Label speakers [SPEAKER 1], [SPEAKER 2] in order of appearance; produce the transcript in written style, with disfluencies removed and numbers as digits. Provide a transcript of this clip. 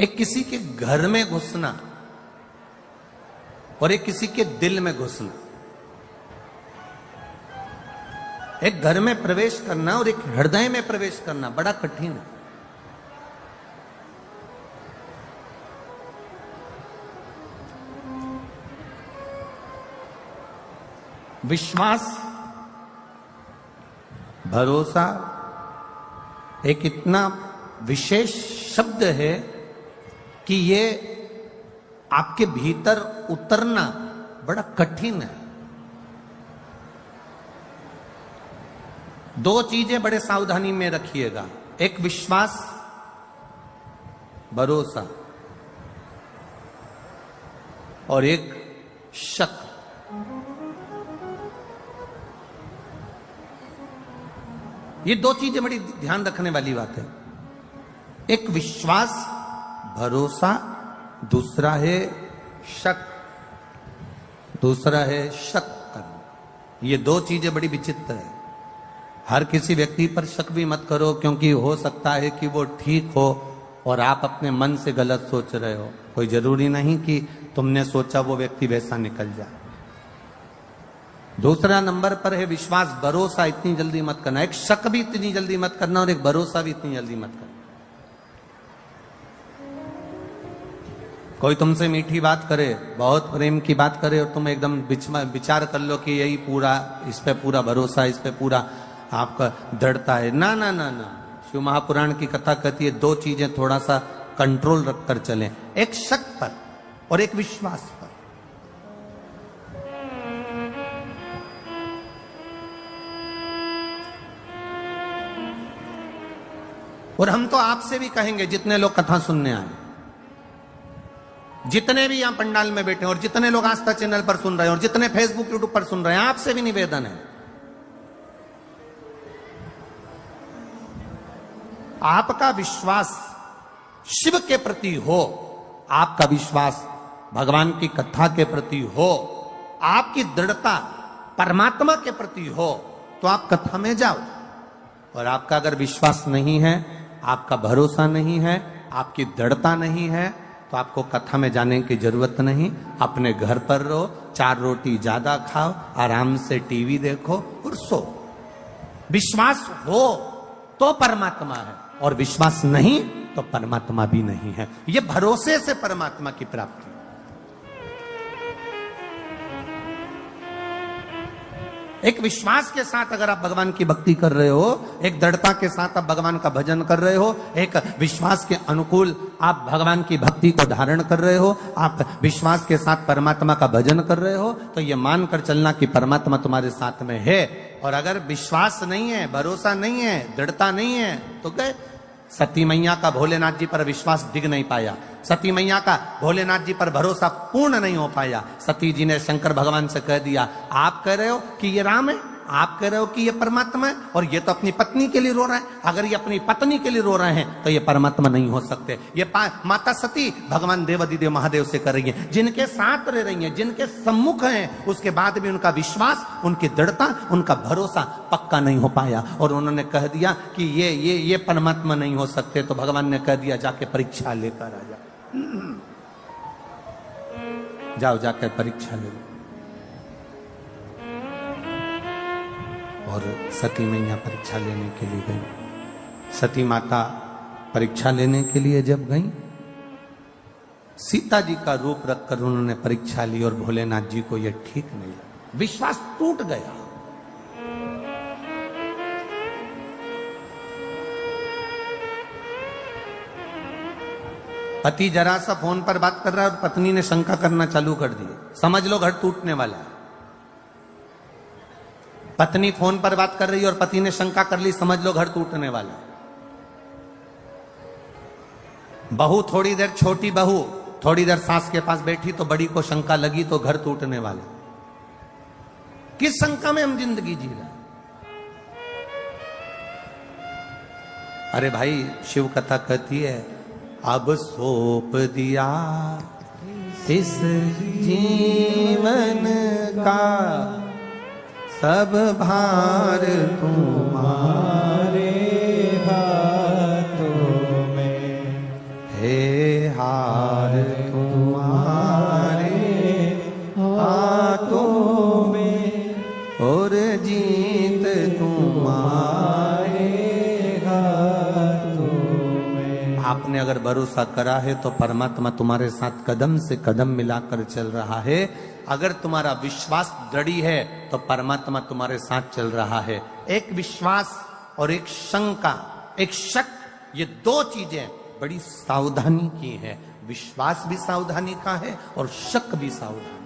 [SPEAKER 1] एक किसी के घर में घुसना और एक किसी के दिल में घुसना। एक घर में प्रवेश करना और एक हृदय में प्रवेश करना बड़ा कठिन है। विश्वास, भरोसा एक इतना विशेष शब्द है कि ये आपके भीतर उतरना बड़ा कठिन है। दो चीजें बड़े सावधानी में रखिएगा, एक विश्वास, भरोसा, और एक शक। ये दो चीजें बड़ी ध्यान रखने वाली बात है। एक विश्वास, भरोसा, दूसरा है शक, दूसरा है शक करना। ये दो चीजें बड़ी विचित्र है। हर किसी व्यक्ति पर शक भी मत करो, क्योंकि हो सकता है कि वो ठीक हो और आप अपने मन से गलत सोच रहे हो। कोई जरूरी नहीं कि तुमने सोचा वो व्यक्ति वैसा निकल जाए। दूसरा नंबर पर है विश्वास, भरोसा इतनी जल्दी मत करना। एक शक भी इतनी जल्दी मत करना और एक भरोसा भी इतनी जल्दी मत करना। कोई तुमसे मीठी बात करे, बहुत प्रेम की बात करे, और तुम एकदम विचार कर लो कि यही पूरा, इस पे पूरा भरोसा, इस पे पूरा आपका दृढ़ता है। ना ना ना ना, शिव महापुराण की कथा कहती है दो चीजें थोड़ा सा कंट्रोल रखकर चलें, एक शक पर और एक विश्वास पर। और हम तो आपसे भी कहेंगे, जितने लोग कथा सुनने आए, जितने भी यहां पंडाल में बैठे हैं, और जितने लोग आस्था चैनल पर सुन रहे हैं, और जितने फेसबुक यूट्यूब पर सुन रहे हैं, आपसे भी निवेदन है, आपका विश्वास शिव के प्रति हो, आपका विश्वास भगवान की कथा के प्रति हो, आपकी दृढ़ता परमात्मा के प्रति हो, तो आप कथा में जाओ। और आपका अगर विश्वास नहीं है, आपका भरोसा नहीं है, आपकी दृढ़ता नहीं है, तो आपको कथा में जाने की जरूरत नहीं। अपने घर पर रहो, 4 रोटी ज्यादा खाओ, आराम से टीवी देखो और सो। विश्वास हो तो परमात्मा है, और विश्वास नहीं तो परमात्मा भी नहीं है। यह भरोसे से परमात्मा की प्राप्ति। एक विश्वास के साथ अगर आप भगवान की भक्ति कर रहे हो, एक दृढ़ता के साथ आप भगवान का भजन कर रहे हो, एक विश्वास के अनुकूल आप भगवान की भक्ति को धारण कर रहे हो, आप विश्वास के साथ परमात्मा का भजन कर रहे हो, तो ये मानकर चलना कि परमात्मा तुम्हारे साथ में है। और अगर विश्वास नहीं है, भरोसा नहीं है, दृढ़ता नहीं है, तो गए। सती मैया का भोलेनाथ जी पर विश्वास दिख नहीं पाया, सती मैया का भोलेनाथ जी पर भरोसा पूर्ण नहीं हो पाया। सती जी ने शंकर भगवान से कह दिया, आप कह रहे हो कि ये राम है, आप कह रहे हो कि ये परमात्मा है, और ये तो अपनी पत्नी के लिए रो रहा है। अगर ये अपनी पत्नी के लिए रो रहे हैं तो ये परमात्मा नहीं हो सकते। ये माता सती भगवान देवाधिदेव महादेव से कर रही है, जिनके साथ रह रही है, जिनके सम्मुख हैं, उसके बाद भी उनका विश्वास, उनकी दृढ़ता, उनका भरोसा पक्का नहीं हो पाया। और उन्होंने कह दिया कि ये परमात्मा नहीं हो सकते। तो भगवान ने कह दिया, जाके परीक्षा लेकर आ जाओ, जाओ जाकर परीक्षा ले लो। और सती मैया परीक्षा लेने के लिए गई। सती माता परीक्षा लेने के लिए जब गई, सीता जी का रूप रखकर उन्होंने परीक्षा ली, और भोलेनाथ जी को यह ठीक नहीं लगा, विश्वास टूट गया। पति जरा सा फोन पर बात कर रहा है और पत्नी ने शंका करना चालू कर दी, समझ लो घर टूटने वाला है। पत्नी फोन पर बात कर रही है और पति ने शंका कर ली, समझ लो घर टूटने वाला। बहू थोड़ी देर, छोटी बहू थोड़ी देर सास के पास बैठी तो बड़ी को शंका लगी, तो घर टूटने वाला। किस शंका में हम जिंदगी जी रहे? अरे भाई, शिव कथा कहती है, अब सौंप दिया इस जीवन का सब भार तुम्हारे हाथों में है। हार तुम्हारे हाथों में और जीत तुम्हारे हाथों में। आपने अगर भरोसा करा है तो परमात्मा तुम्हारे साथ कदम से कदम मिलाकर चल रहा है। अगर तुम्हारा विश्वास दृढ़ है तो परमात्मा तुम्हारे साथ चल रहा है। एक विश्वास और एक शंका, एक शक, ये दो चीजें बड़ी सावधानी की है। विश्वास भी सावधानी का है और शक भी सावधानी।